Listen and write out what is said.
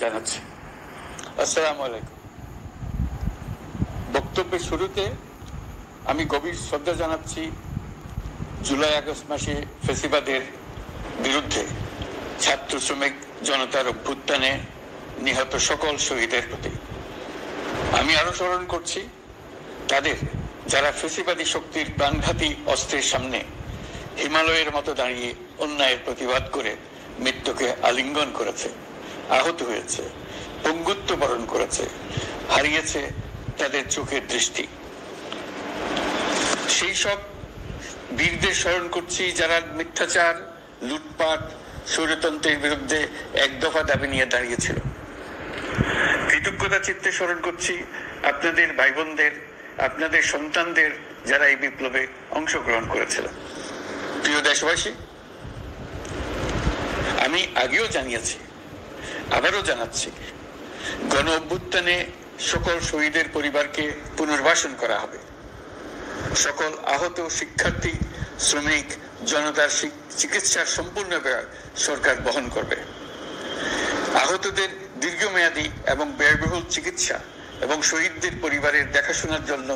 জানাচ্ছি। আসসালামু আলাইকুম। বক্তব্যের শুরুতে আমি গভীর শ্রদ্ধা জানাচ্ছি জুলাই আগস্ট মাসে ফ্যাসিবাদের বিরুদ্ধে ছাত্র শ্রমিক জনতার অভ্যুত্থানে নিহত সকল শহীদের প্রতি। আমি আরো স্মরণ করছি তাদের যারা ফ্যাসিবাদী শক্তির প্রাণঘাতী অস্ত্রের সামনে হিমালয়ের মতো দাঁড়িয়ে অন্যায়ের প্রতিবাদ করে মৃত্যুকে আলিঙ্গন করেছে, আহত হয়েছে, পঙ্গুত্ব বরণ করেছে, হারিয়েছে তাদের চোখের দৃষ্টি। সেই সব বীরদের স্মরণ করছি যারা মিথ্যাচার, লুটপাট, স্বৈরতন্ত্রের বিরুদ্ধে এক দফা দাবি নিয়ে দাঁড়িয়েছিল। কৃতজ্ঞতা চিত্তে স্মরণ করছি আপনাদের ভাই বোনদের, আপনাদের সন্তানদের যারা এই বিপ্লবে অংশগ্রহণ করেছিল। প্রিয় দেশবাসী, আমি আগেও জানিয়েছি, আবারও জানাচ্ছি, গণ অভ্যুত্থানে সকল শহীদের পরিবারকে পুনর্বাসন করা হবে। সকল আহত শিক্ষার্থী, শ্রমিক জনতার চিকিৎসার সম্পূর্ণ ব্যয় সরকার বহন করবে। আহতদের দীর্ঘমেয়াদী এবং ব্যয়বহুল চিকিৎসা এবং শহীদদের পরিবারের দেখাশোনার জন্য